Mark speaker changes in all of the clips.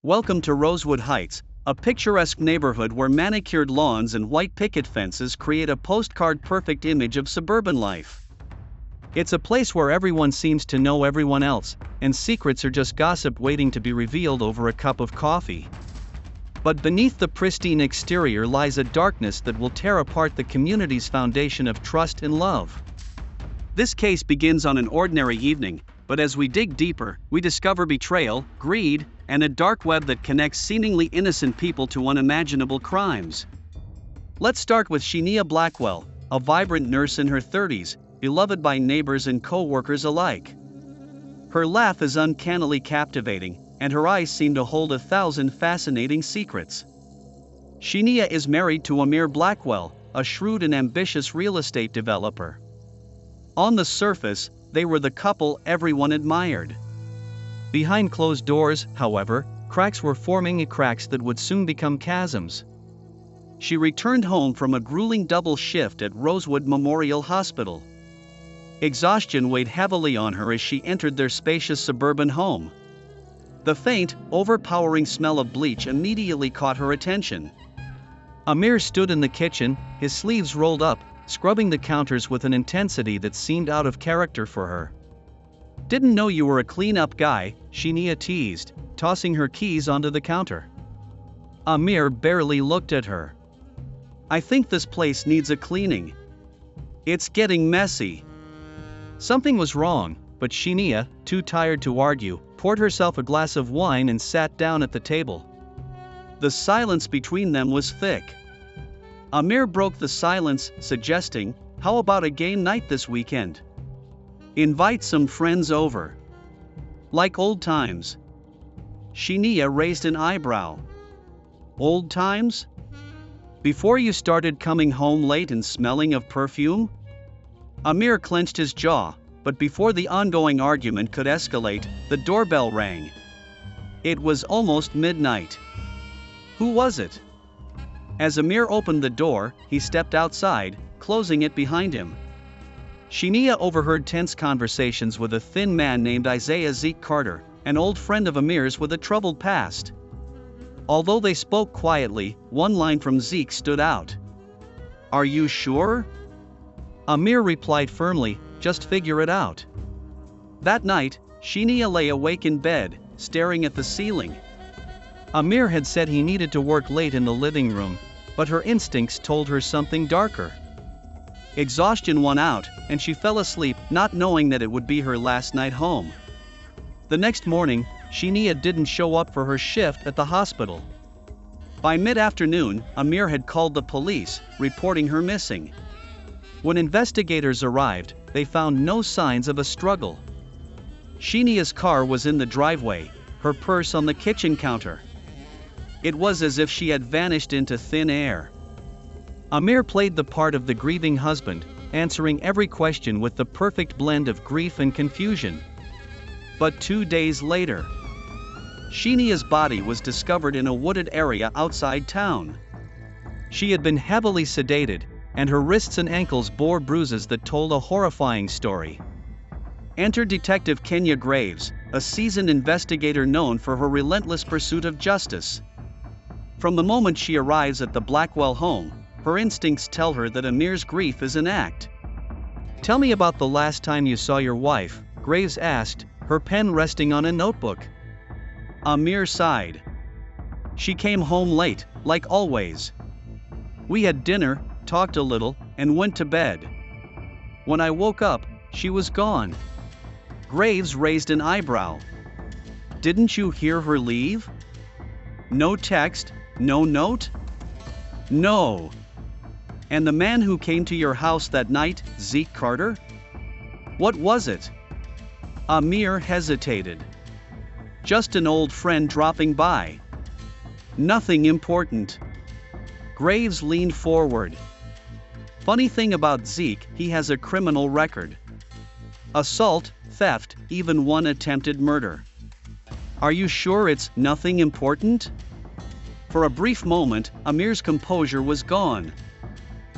Speaker 1: Welcome to Rosewood Heights, a picturesque neighborhood where manicured lawns and white picket fences create a postcard-perfect image of suburban life. It's a place where everyone seems to know everyone else, and secrets are just gossip waiting to be revealed over a cup of coffee. But beneath the pristine exterior lies a darkness that will tear apart the community's foundation of trust and love. This case begins on an ordinary evening, but as we dig deeper, we discover betrayal, greed, and a dark web that connects seemingly innocent people to unimaginable crimes. Let's start with Shania Blackwell, a vibrant nurse in her 30s, beloved by neighbors and co-workers alike. Her laugh is uncannily captivating, and her eyes seem to hold 1,000 fascinating secrets. Shania is married to Amir Blackwell, a shrewd and ambitious real estate developer. On the surface, they were the couple everyone admired. Behind closed doors, however, cracks were forming, cracks that would soon become chasms. She returned home from a grueling double shift at Rosewood Memorial Hospital. Exhaustion weighed heavily on her as she entered their spacious suburban home. The faint, overpowering smell of bleach immediately caught her attention. Amir stood in the kitchen, his sleeves rolled up, scrubbing the counters with an intensity that seemed out of character for her. "Didn't know you were a clean-up guy," Shania teased, tossing her keys onto the counter. Amir barely looked at her. "I think this place needs a cleaning. It's getting messy." Something was wrong, but Shania, too tired to argue, poured herself a glass of wine and sat down at the table. The silence between them was thick. Amir broke the silence, suggesting, "How about a game night this weekend? Invite some friends over. Like old times." Shania raised an eyebrow. "Old times? Before you started coming home late and smelling of perfume?" Amir clenched his jaw, but before the ongoing argument could escalate, the doorbell rang. It was almost midnight. Who was it? As Amir opened the door, he stepped outside, closing it behind him. Shania overheard tense conversations with a thin man named Isaiah Zeke Carter, an old friend of Amir's with a troubled past. Although they spoke quietly, one line from Zeke stood out. "Are you sure?" Amir replied firmly, "Just figure it out." That night, Shania lay awake in bed, staring at the ceiling. Amir had said he needed to work late in the living room, but her instincts told her something darker. Exhaustion won out, and she fell asleep, not knowing that it would be her last night home. The next morning, Shania didn't show up for her shift at the hospital. By mid-afternoon, Amir had called the police, reporting her missing. When investigators arrived, they found no signs of a struggle. Shania's car was in the driveway, her purse on the kitchen counter. It was as if she had vanished into thin air. Amir played the part of the grieving husband, answering every question with the perfect blend of grief and confusion. But 2 days later, Shania's body was discovered in a wooded area outside town. She had been heavily sedated, and her wrists and ankles bore bruises that told a horrifying story. Enter Detective Kenya Graves, a seasoned investigator known for her relentless pursuit of justice. From the moment she arrives at the Blackwell home, her instincts tell her that Amir's grief is an act. "Tell me about the last time you saw your wife," Graves asked, her pen resting on a notebook. Amir sighed. "She came home late, like always. We had dinner, talked a little, and went to bed. When I woke up, she was gone." Graves raised an eyebrow. "Didn't you hear her leave? No text, no note?" "No." "And the man who came to your house that night, Zeke Carter? What was it?" Amir hesitated. "Just an old friend dropping by. Nothing important." Graves leaned forward. "Funny thing about Zeke, he has a criminal record. Assault, theft, even one attempted murder. Are you sure it's nothing important?" For a brief moment, Amir's composure was gone.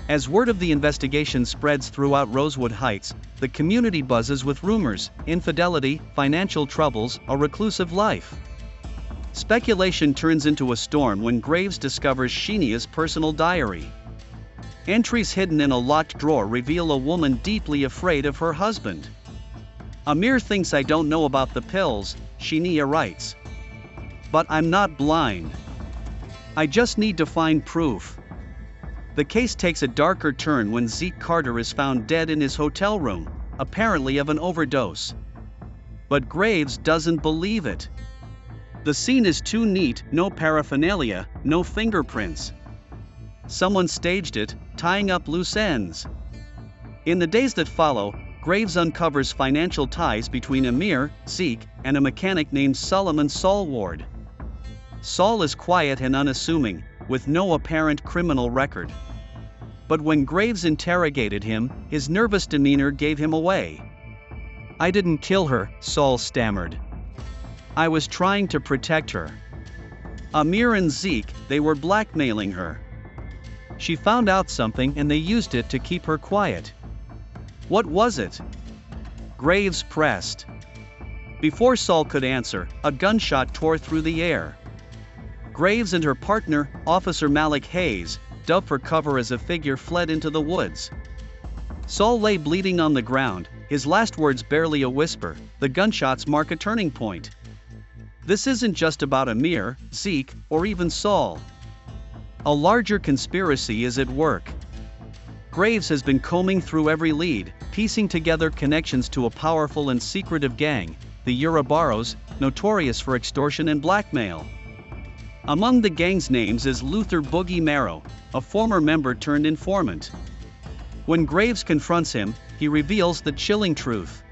Speaker 1: As word of the investigation spreads throughout Rosewood Heights, the community buzzes with rumors, infidelity, financial troubles, a reclusive life. Speculation turns into a storm when Graves discovers Shenia's personal diary. Entries hidden in a locked drawer reveal a woman deeply afraid of her husband. Amir thinks I don't know about the pills, Shenia writes. But I'm not blind. I just need to find proof. The case takes a darker turn when Zeke Carter is found dead in his hotel room, apparently of an overdose. But Graves doesn't believe it. The scene is too neat, no paraphernalia, no fingerprints. Someone staged it, tying up loose ends. In the days that follow, Graves uncovers financial ties between Amir, Zeke, and a mechanic named Solomon Solward. Saul is quiet and unassuming, with no apparent criminal record. But when Graves interrogated him, his nervous demeanor gave him away. I didn't kill her, Saul stammered. I was trying to protect her. Amir and Zeke, they were blackmailing her. She found out something and they used it to keep her quiet. What was it? Graves pressed. Before Saul could answer, a gunshot tore through the air. Graves and her partner, Officer Malik Hayes, dove for cover as a figure fled into the woods. Saul lay bleeding on the ground, his last words barely a whisper. The gunshots mark a turning point. This isn't just about Amir, Zeke, or even Saul. A larger conspiracy is at work. Graves has been combing through every lead, piecing together connections to a powerful and secretive gang, the Ouroboros, notorious for extortion and blackmail. Among the gang's names is Luther Boogie Marrow, a former member turned informant. When Graves confronts him, he reveals the chilling truth.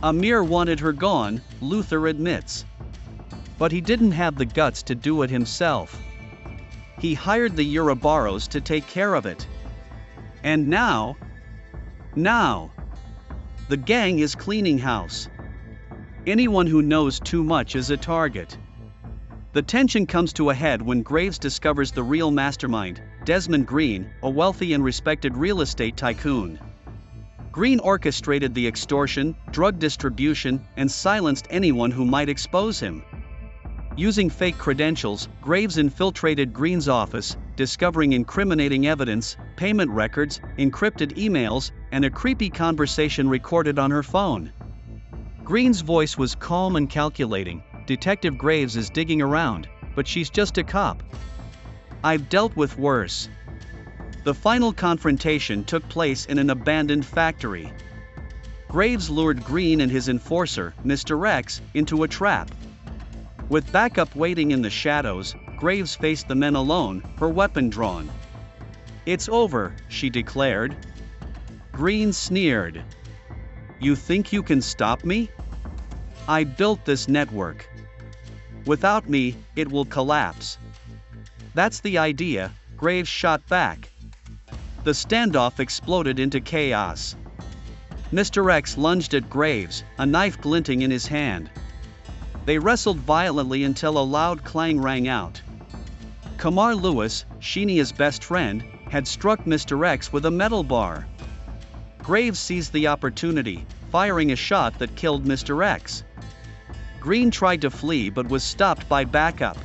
Speaker 1: Amir wanted her gone, Luther admits. But he didn't have the guts to do it himself. He hired the Ouroboros to take care of it. And now, the gang is cleaning house. Anyone who knows too much is a target. The tension comes to a head when Graves discovers the real mastermind, Desmond Green, a wealthy and respected real estate tycoon. Green orchestrated the extortion, drug distribution, and silenced anyone who might expose him. Using fake credentials, Graves infiltrated Green's office, discovering incriminating evidence, payment records, encrypted emails, and a creepy conversation recorded on her phone. Green's voice was calm and calculating. Detective Graves is digging around, but she's just a cop. I've dealt with worse. The final confrontation took place in an abandoned factory. Graves lured Green and his enforcer, Mr. X, into a trap. With backup waiting in the shadows, Graves faced the men alone, her weapon drawn. It's over, she declared. Green sneered. You think you can stop me? I built this network. Without me, it will collapse. That's the idea, Graves shot back. The standoff exploded into chaos. Mr. X lunged at Graves, a knife glinting in his hand. They wrestled violently until a loud clang rang out. Kamar Lewis, Shenia's best friend, had struck Mr. X with a metal bar. Graves seized the opportunity, firing a shot that killed Mr. X. Green tried to flee but was stopped by backup.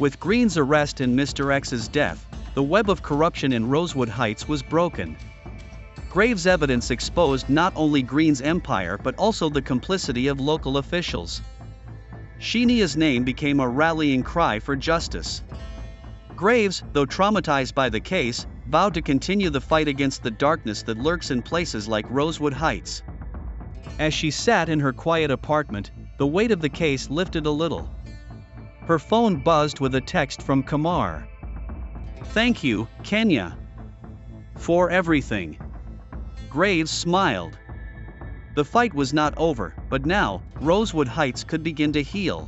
Speaker 1: With Green's arrest and Mr. X's death, the web of corruption in Rosewood Heights was broken. Graves' evidence exposed not only Green's empire but also the complicity of local officials. Shenia's name became a rallying cry for justice. Graves, though traumatized by the case, vowed to continue the fight against the darkness that lurks in places like Rosewood Heights. As she sat in her quiet apartment, the weight of the case lifted a little. Her phone buzzed with a text from Kamar. Thank you, Kenya. For everything. Graves smiled. The fight was not over, but now, Rosewood Heights could begin to heal.